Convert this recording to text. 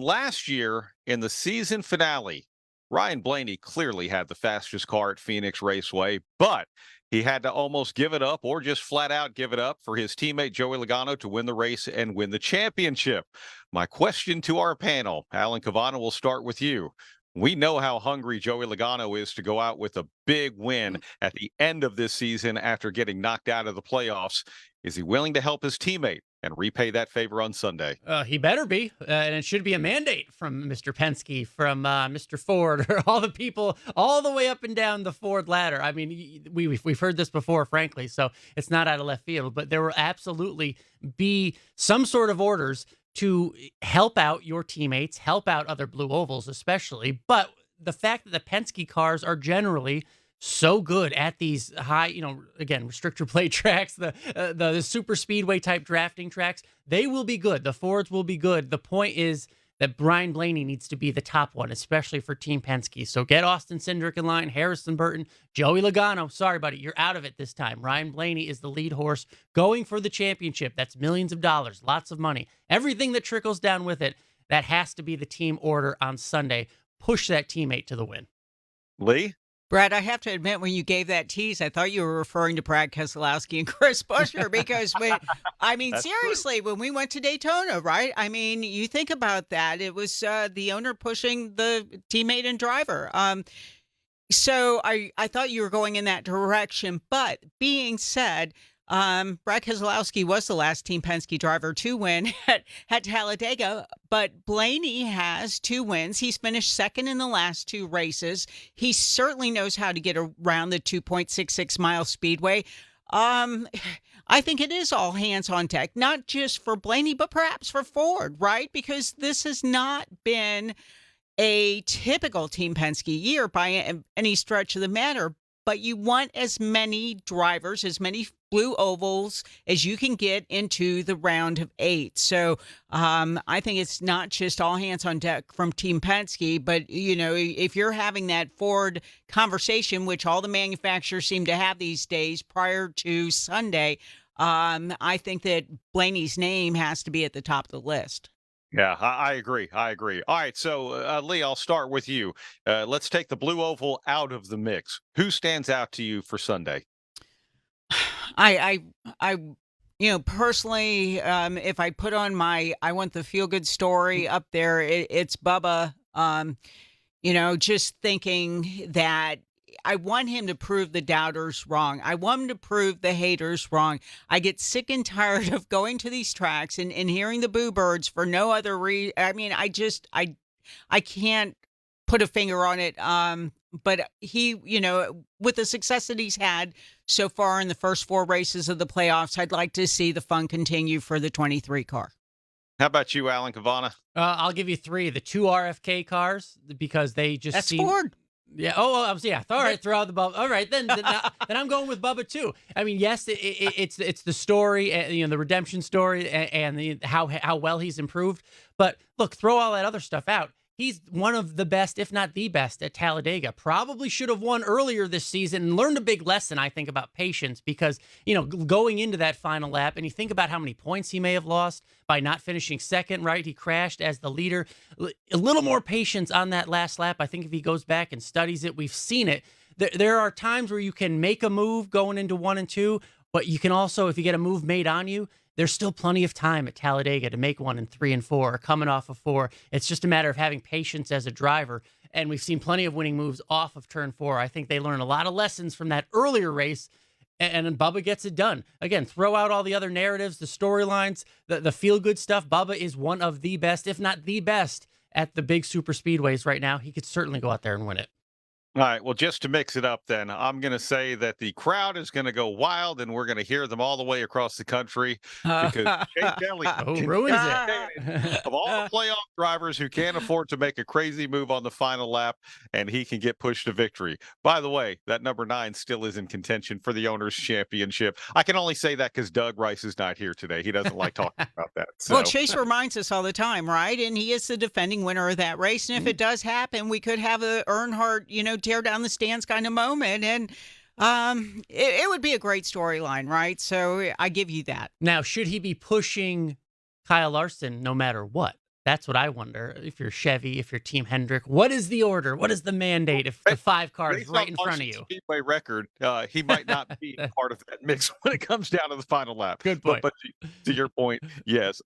last year in the season finale, Ryan Blaney clearly had the fastest car at Phoenix Raceway, but he had to almost give it up or just flat out give it up for his teammate Joey Logano to win the race and win the championship. My question to our panel, Alan Cavanna, will start with you. We know how hungry Joey Logano is to go out with a big win at the end of this season after getting knocked out of the playoffs. Is he willing to help his teammate and repay that favor on Sunday? He better be, and it should be a mandate from Mr. Penske, from Mr. Ford, or all the people all the way up and down the Ford ladder. I mean, we've heard this before, frankly, so it's not out of left field. But there will absolutely be some sort of orders to help out your teammates, help out other blue ovals, especially. But the fact that the Penske cars are generally so good at these high, again, restrictor plate tracks, the super speedway type drafting tracks, they will be good. The Fords will be good. The point is that Ryan Blaney needs to be the top one, especially for Team Penske. So get Austin Cindric in line, Harrison Burton, Joey Logano. Sorry, buddy, you're out of it this time. Ryan Blaney is the lead horse going for the championship. That's millions of dollars, lots of money. Everything that trickles down with it, that has to be the team order on Sunday. Push that teammate to the win. Lee? Brad, I have to admit, when you gave that tease, I thought you were referring to Brad Keselowski and Chris Buescher because, seriously, when we went to Daytona, right? I mean, you think about that. It was the owner pushing the teammate and driver. So I thought you were going in that direction. But being said, Brad Keselowski was the last Team Penske driver to win at Talladega, but Blaney has 2 wins. He's finished second in the last 2 races. He certainly knows how to get around the 2.66 mile speedway. I think it is all hands on deck, not just for Blaney, but perhaps for Ford, right? Because this has not been a typical Team Penske year by any stretch of the matter. But you want as many drivers, as many blue ovals as you can get into the round of 8. So I think it's not just all hands on deck from Team Penske, but, if you're having that Ford conversation, which all the manufacturers seem to have these days prior to Sunday, I think that Blaney's name has to be at the top of the list. Yeah, I agree. I agree. All right, so Lee, I'll start with you. Let's take the blue oval out of the mix. Who stands out to you for Sunday? I personally, if I put on I want the feel good story up there, it's Bubba. Just thinking that I want him to prove the doubters wrong. I want him to prove the haters wrong. I get sick and tired of going to these tracks and hearing the boo birds for no other reason. I mean, I can't put a finger on it. But he, with the success that he's had so far in the first 4 races of the playoffs, I'd like to see the fun continue for the 23 car. How about you, Alan Cavanna? I'll give you 3. The 2 RFK cars, because they just That's seem... Ford. Yeah. Oh, yeah. All right. Throw out the Bubba. All right. Then I'm going with Bubba too. I mean, yes, it's the story, the redemption story, and how well he's improved. But look, throw all that other stuff out. He's one of the best, if not the best, at Talladega. Probably should have won earlier this season and learned a big lesson, I think, about patience because, going into that final lap, and you think about how many points he may have lost by not finishing second, right? He crashed as the leader. A little more patience on that last lap. I think if he goes back and studies it, we've seen it. There are times where you can make a move going into 1 and 2, but you can also, if you get a move made on you, there's still plenty of time at Talladega to make 1 and 3 and 4, or coming off of 4. It's just a matter of having patience as a driver. And we've seen plenty of winning moves off of turn 4. I think they learned a lot of lessons from that earlier race, and Bubba gets it done. Again, throw out all the other narratives, the storylines, the feel-good stuff. Bubba is one of the best, if not the best, at the big super speedways right now. He could certainly go out there and win it. All right, well, just to mix it up then, I'm going to say that the crowd is going to go wild and we're going to hear them all the way across the country because Chase Elliott ruins it. of all the playoff drivers who can't afford to make a crazy move on the final lap, and he can get pushed to victory. By the way, that number 9 still is in contention for the Owners' Championship. I can only say that because Doug Rice is not here today. He doesn't like talking about that. So. Well, Chase reminds us all the time, right? And he is the defending winner of that race. And if it does happen, we could have a Earnhardt, tear down the stands kind of moment. And it would be a great storyline, right? So I give you that. Now, should he be pushing Kyle Larson no matter what? That's what I wonder. If you're Chevy, if you're Team Hendrick, what is the order? What is the mandate if the 5 cars Based right on in front of Marshall's you? Speedway record, he might not be part of that mix when it comes down to the final lap. Good But point. to your point, yes,